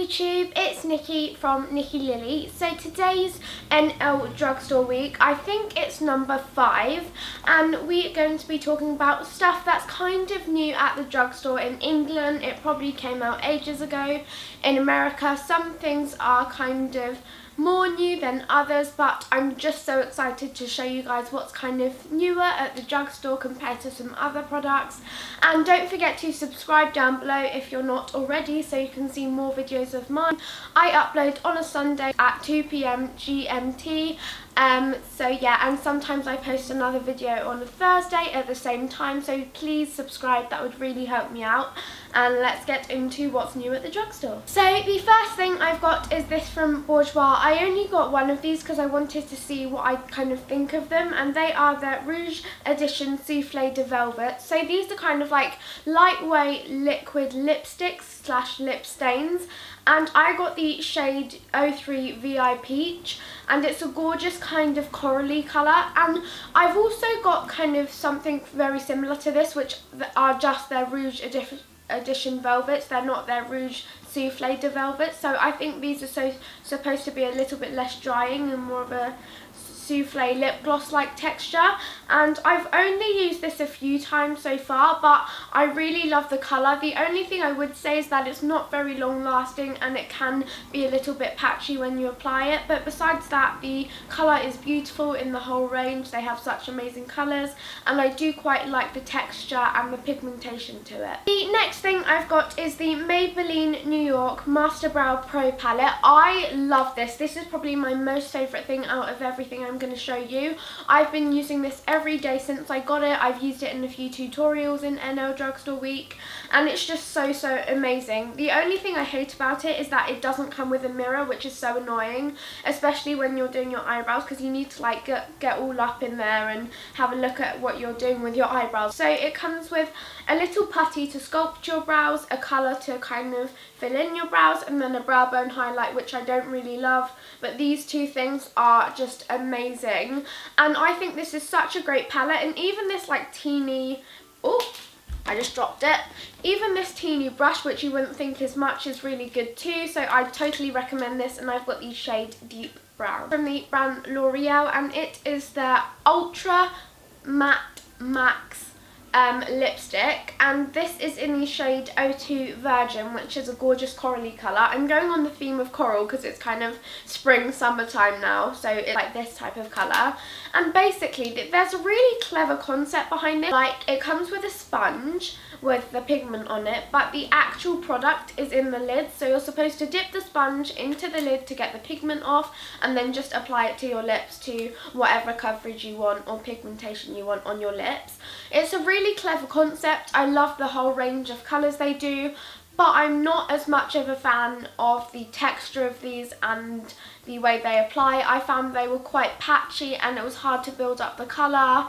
YouTube, it's Nikki from Nikki Lilly. So today's NL Drugstore week, I think it's number 5, and we're going to be talking about stuff that's kind of new at the drugstore in England. It probably came out ages ago. In America, some things are kind of more new than others, but I'm just so excited to show you guys what's kind of newer at the drugstore compared to some other products. And don't forget to subscribe down below if you're not already, so you can see more videos of mine. I upload on a Sunday at 2 PM GMT. So yeah, and sometimes I post another video on a Thursday at the same time, so please subscribe, that would really help me out. And let's get into what's new at the drugstore. So the first thing I've got is this from Bourgeois. I only got one of these because I wanted to see what I kind of think of them, and they are the Rouge Edition Soufflé de Velvet. So these are kind of like lightweight liquid lipsticks slash lip stains, and I got the shade 03 VI Peach, and it's a gorgeous kind of corally colour. And I've also got kind of something very similar to this, which are just their Rouge Edition Velvets. They're not their Rouge Soufflé de Velvet, so I think these are supposed to be a little bit less drying and more of a souffle lip gloss like texture. And I've only used this a few times so far, but I really love the colour. The only thing I would say is that it's not very long lasting and it can be a little bit patchy when you apply it, but besides that, the colour is beautiful in the whole range. They have such amazing colours, and I do quite like the texture and the pigmentation to it. The next thing I've got is the Maybelline New York Master Brow Pro Palette. I love this. This is probably my most favourite thing out of everything I'm going to show you. I've been using this every day since I got it. I've used it in a few tutorials in NL Drugstore Week, and it's just so amazing. The only thing I hate about it is that it doesn't come with a mirror, which is so annoying, especially when you're doing your eyebrows, because you need to like get all up in there and have a look at what you're doing with your eyebrows. So it comes with a little putty to sculpt your brows, a colour to kind of fill in your brows, and then a brow bone highlight, which I don't really love, but these two things are just amazing. And I think this is such a great palette, and even this like teeny, oh, I just dropped it. Even this teeny brush, which you wouldn't think is much, is really good too. So I totally recommend this, and I've got the shade Deep Brown from the brand L'Oreal, and it is their Ultra Matte Max lipstick, and this is in the shade 02 Virgin, which is a gorgeous corally colour. I'm going on the theme of coral because it's kind of spring summertime now, so it's like this type of colour. And basically there's a really clever concept behind it. Like, it comes with a sponge with the pigment on it, but the actual product is in the lid, so you're supposed to dip the sponge into the lid to get the pigment off, and then just apply it to your lips to whatever coverage you want or pigmentation you want on your lips. It's a really clever concept. I love the whole range of colours they do, but I'm not as much of a fan of the texture of these and the way they apply. I found they were quite patchy and it was hard to build up the colour,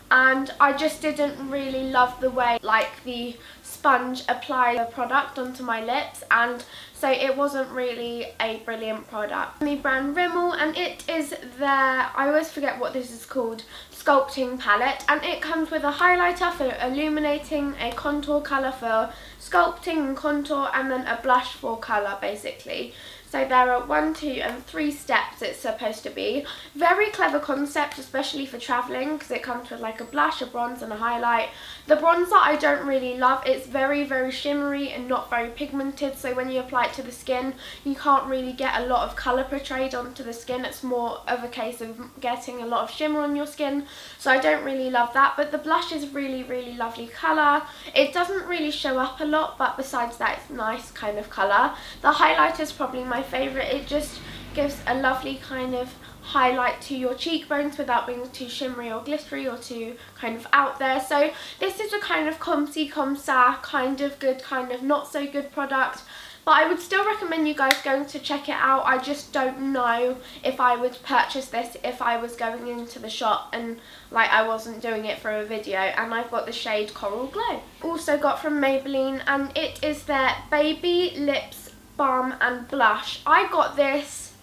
and I just didn't really love the way like the sponge applied the product onto my lips, and so it wasn't really a brilliant product. The brand Rimmel, and it is their, I always forget what this is called, sculpting palette, and it comes with a highlighter for illuminating, a contour colour for sculpting and contour, and then a blush for colour basically. So there are 1, 2 and 3 steps it's supposed to be. Very clever concept, especially for travelling, because it comes with like a blush, a bronze and a highlight. The bronzer I don't really love. It's very shimmery and not very pigmented, so when you apply it to the skin you can't really get a lot of colour portrayed onto the skin. It's more of a case of getting a lot of shimmer on your skin, so I don't really love that. But the blush is really lovely colour. It doesn't really show up a lot, but besides that it's nice kind of colour. The highlighter is probably my favourite. It just gives a lovely kind of highlight to your cheekbones without being too shimmery or glittery or too kind of out there. So this is a kind of comme ci comme ça, kind of good, kind of not so good product, but I would still recommend you guys going to check it out. I just don't know if I would purchase this if I was going into the shop and like I wasn't doing it for a video. And I've got the shade Coral Glow. Also got from Maybelline, and it is their Baby Lips Balm and Blush. I got this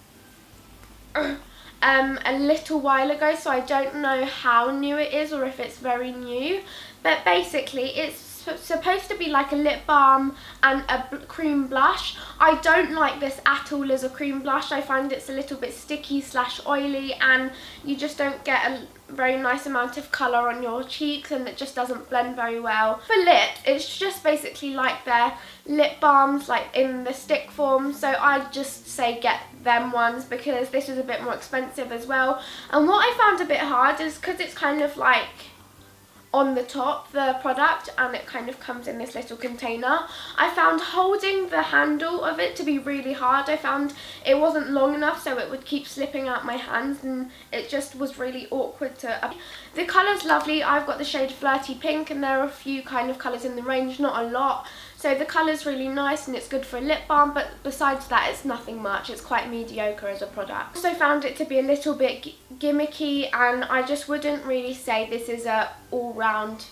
a little while ago, so I don't know how new it is or if it's very new, but basically it's supposed to be like a lip balm and a cream blush. I don't like this at all as a cream blush. I find it's a little bit sticky / oily, and you just don't get a very nice amount of colour on your cheeks, and it just doesn't blend very well. For lip, it's just basically like their lip balms, like in the stick form, so I'd just say get them ones because this is a bit more expensive as well. And what I found a bit hard is because it's kind of like on the top, the product, and it kind of comes in this little container, I found holding the handle of it to be really hard. I found it wasn't long enough, so it would keep slipping out my hands, and it just was really awkward to... The colour's lovely. I've got the shade Flirty Pink, and there are a few kind of colours in the range, not a lot. So the colour's really nice and it's good for a lip balm, but besides that it's nothing much. It's quite mediocre as a product. Also found it to be a little bit gimmicky, and I just wouldn't really say this is a all-round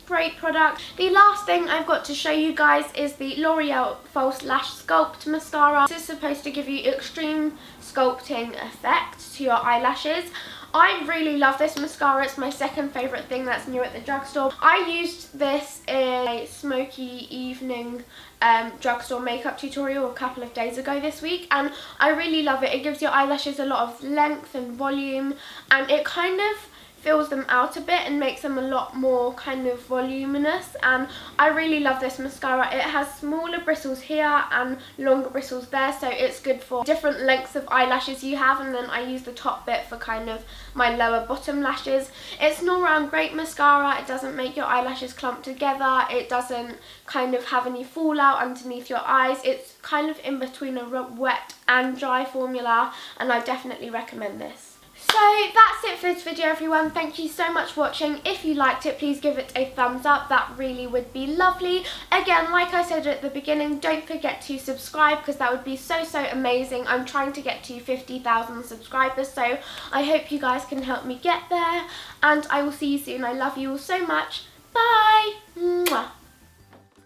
great product. The last thing I've got to show you guys is the L'Oreal False Lash Sculpt Mascara. This is supposed to give you extreme sculpting effect to your eyelashes. I really love this mascara. It's my second favourite thing that's new at the drugstore. I used this in a smoky evening drugstore makeup tutorial a couple of days ago this week, and I really love it. It gives your eyelashes a lot of length and volume, and it kind of fills them out a bit and makes them a lot more kind of voluminous, and I really love this mascara. It has smaller bristles here and longer bristles there, so it's good for different lengths of eyelashes you have, and then I use the top bit for kind of my lower bottom lashes. It's an all-round great mascara. It doesn't make your eyelashes clump together. It doesn't kind of have any fallout underneath your eyes. It's kind of in between a wet and dry formula, and I definitely recommend this. So that's it for this video, everyone. Thank you so much for watching. If you liked it, please give it a thumbs up. That really would be lovely. Again, like I said at the beginning, don't forget to subscribe because that would be so amazing. I'm trying to get to 50,000 subscribers, so I hope you guys can help me get there, and I will see you soon. I love you all so much. Bye! Mwah.